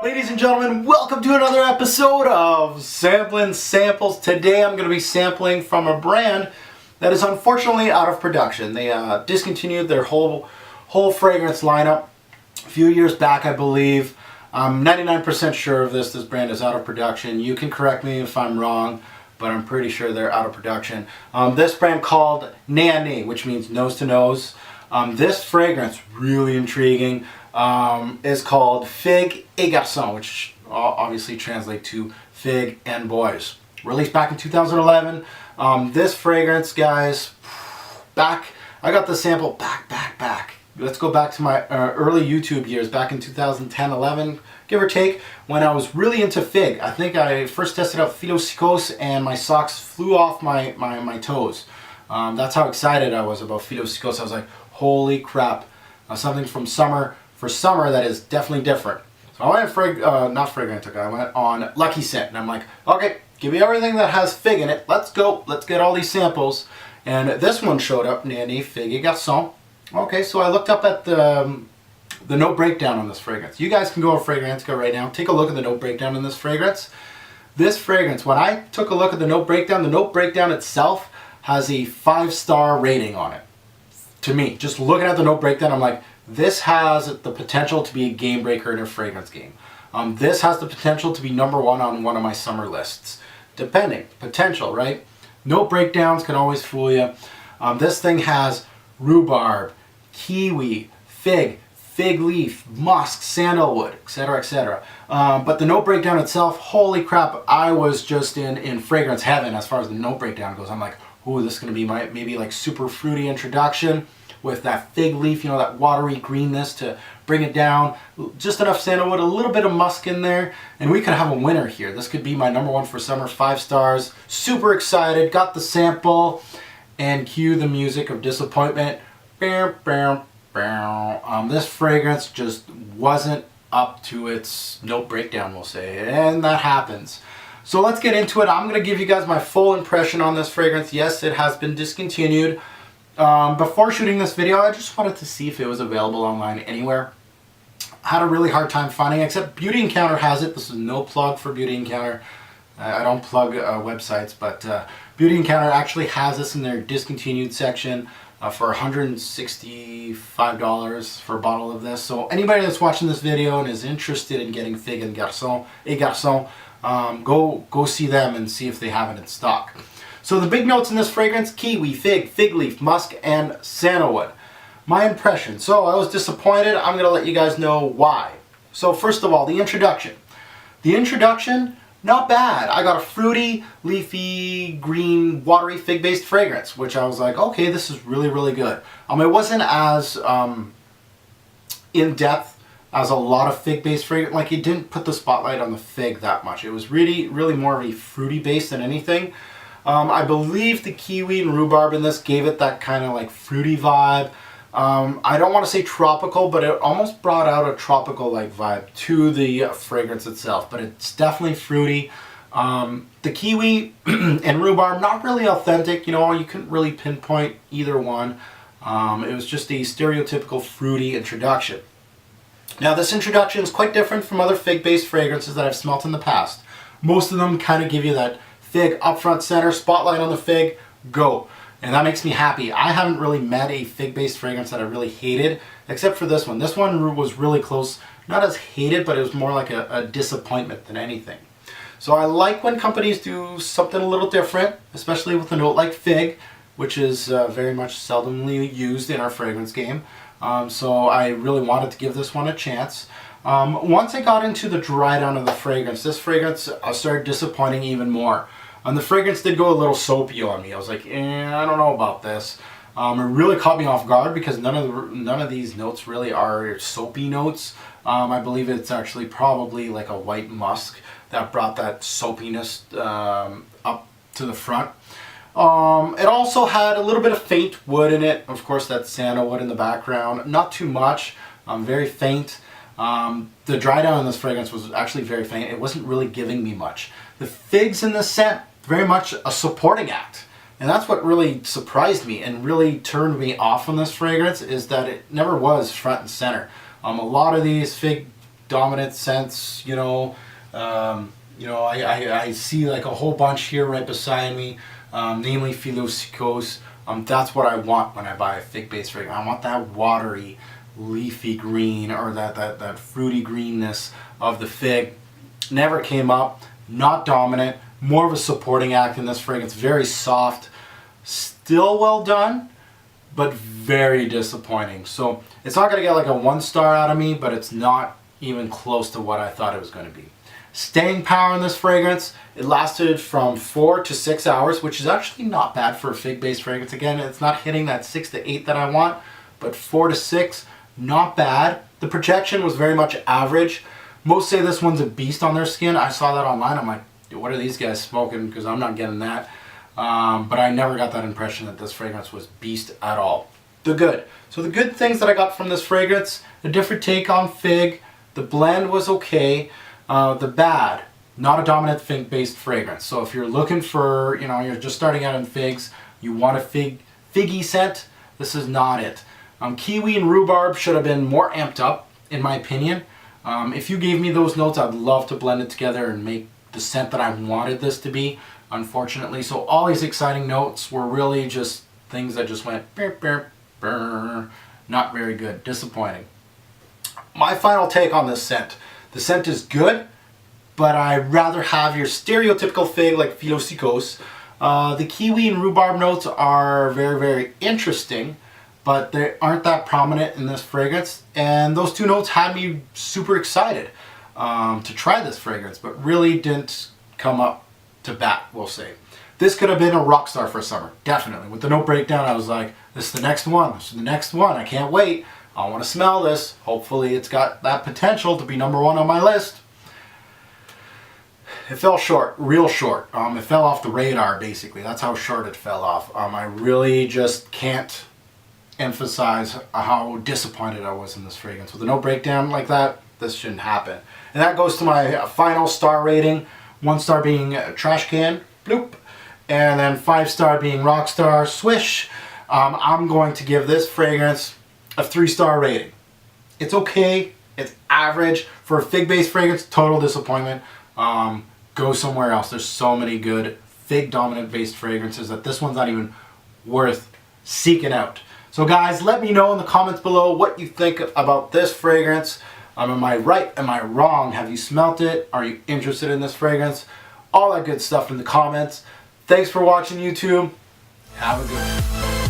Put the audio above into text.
Ladies and gentlemen, welcome to another episode of Sampling Samples. Today I'm going to be sampling from a brand that is unfortunately out of production. They discontinued their whole fragrance lineup a few years back, I believe. I'm 99% sure of this. This brand is out of production. You can correct me if I'm wrong, but I'm pretty sure they're out of production. This brand called Nez à Nez, which means nose to nose. This fragrance, really intriguing, is called Figues et Garcons, which obviously translates to Fig and Boys. Released back in 2011. This fragrance, guys, I got the sample back. Let's go back to my early YouTube years, back in 2010-11, give or take, when I was really into fig. I think I first tested out Figues and my socks flew off my toes. That's how excited I was about Figues. I was like, holy crap, something from summer for summer that is definitely different. So I went I went on Lucky Scent, and I'm like, okay, give me everything that has fig in it. Let's go. Let's get all these samples. And this one showed up, Nez à Nez Figues et Garcons. Okay, so I looked up at the note breakdown on this fragrance. You guys can go to Fragrantica right now. Take a look at the note breakdown in this fragrance. This fragrance, when I took a look at the note breakdown itself has a 5-star rating on it. To me, just looking at the note breakdown, I'm like, this has the potential to be a game breaker in a fragrance game. This has the potential to be #1 on one of my summer lists. Depending, potential, right? Note breakdowns can always fool you. This thing has rhubarb, kiwi, fig leaf, musk, sandalwood, etc., etc. But the note breakdown itself, holy crap, I was just in fragrance heaven as far as the note breakdown goes. I'm like, ooh, this is going to be my maybe like super fruity introduction with that fig leaf, you know, that watery greenness to bring it down. Just enough sandalwood, a little bit of musk in there, and we could have a winner here. This could be my #1 for summer, 5 stars. Super excited, got the sample, and cue the music of disappointment. This fragrance just wasn't up to its note breakdown, we'll say, and that happens. So let's get into it. I'm going to give you guys my full impression on this fragrance. Yes, it has been discontinued. Before shooting this video, I just wanted to see if it was available online anywhere. I had a really hard time finding it, except Beauty Encounter has it. This is no plug for Beauty Encounter. I don't plug websites, but Beauty Encounter actually has this in their discontinued section for $165 for a bottle of this. So anybody that's watching this video and is interested in getting Figues et Garcons, go see them and see if they have it in stock. So the big notes in this fragrance: kiwi, fig leaf, musk, and sandalwood. My impression. So I was disappointed. I'm going to let you guys know why. So first of all, the introduction. The introduction, not bad. I got a fruity, leafy, green, watery fig-based fragrance, which I was like, okay, this is really, really good. It wasn't as in-depth as a lot of fig-based fragrance. Like, it didn't put the spotlight on the fig that much. It was really, really more of a fruity base than anything. I believe the kiwi and rhubarb in this gave it that kind of like fruity vibe. I don't want to say tropical, but it almost brought out a tropical like vibe to the fragrance itself, but it's definitely fruity. The kiwi and rhubarb, not really authentic, you know, you couldn't really pinpoint either one. It was just a stereotypical fruity introduction. Now this introduction is quite different from other fig-based fragrances that I've smelt in the past. Most of them kind of give you that fig up front center, spotlight on the fig, go. And that makes me happy. I haven't really met a fig-based fragrance that I really hated, except for this one. This one was really close, not as hated, but it was more like a disappointment than anything. So I like when companies do something a little different, especially with a note like fig, which is very much seldomly used in our fragrance game. So I really wanted to give this one a chance. Once I got into the dry down of the fragrance, this fragrance started disappointing even more. The fragrance did go a little soapy on me. I was like, I don't know about this. It really caught me off guard because none of these notes really are soapy notes. I believe it's actually probably like a white musk that brought that soapiness up to the front. It also had a little bit of faint wood in it. Of course, that's sandalwood in the background. Not too much. Very faint. The dry down in this fragrance was actually very faint. It wasn't really giving me much. The figs in this scent, very much a supporting act. And that's what really surprised me and really turned me off on this fragrance, is that it never was front and center. A lot of these fig dominant scents, I see like a whole bunch here right beside me, namely Figues. That's what I want when I buy a fig-based fragrance. I want that watery, leafy green, or that fruity greenness of the fig. Never came up, not dominant, more of a supporting act in this fragrance. Very soft, still well done, but very disappointing. So it's not going to get like a 1-star out of me, but it's not even close to what I thought it was going to be. Staying power in this fragrance, it lasted from 4 to 6 hours, which is actually not bad for a fig-based fragrance. Again, it's not hitting that 6 to 8 that I want, but 4 to 6, not bad. The projection was very much average. Most say this one's a beast on their skin. I saw that online. I'm like, what are these guys smoking? Because I'm not getting that. But I never got that impression that this fragrance was beast at all. The good. So the good things that I got from this fragrance, a different take on fig. The blend was okay. The bad, not a dominant fig-based fragrance. So if you're looking for, you're just starting out in figs, you want a figgy scent, this is not it. Kiwi and rhubarb should have been more amped up, in my opinion. If you gave me those notes, I'd love to blend it together and make the scent that I wanted this to be, unfortunately. So all these exciting notes were really just things that just went burr, burr, burr. Not very good, disappointing. My final take on this scent. The scent is good, but I'd rather have your stereotypical fig like Figues. The kiwi and rhubarb notes are very, very interesting, but they aren't that prominent in this fragrance. And those two notes had me super excited to try this fragrance, but really didn't come up to bat, we'll say. This could have been a rock star for summer, definitely. With the note breakdown, I was like, this is the next one, this is the next one, I can't wait. I want to smell this. Hopefully it's got that potential to be #1 on my list. It fell short, real short. It fell off the radar, basically. That's how short it fell off. I really just can't emphasize how disappointed I was in this fragrance. With a note breakdown like that, this shouldn't happen. And that goes to my final star rating. 1 star being trash can, bloop. And then 5 star being rock star, swish. I'm going to give this fragrance a 3-star rating. It's okay, it's average. For a fig-based fragrance, total disappointment. Go somewhere else. There's so many good fig-dominant based fragrances that this one's not even worth seeking out. So guys, let me know in the comments below what you think about this fragrance. Am I right? Am I wrong? Have you smelt it? Are you interested in this fragrance? All that good stuff in the comments. Thanks for watching, YouTube. Have a good one.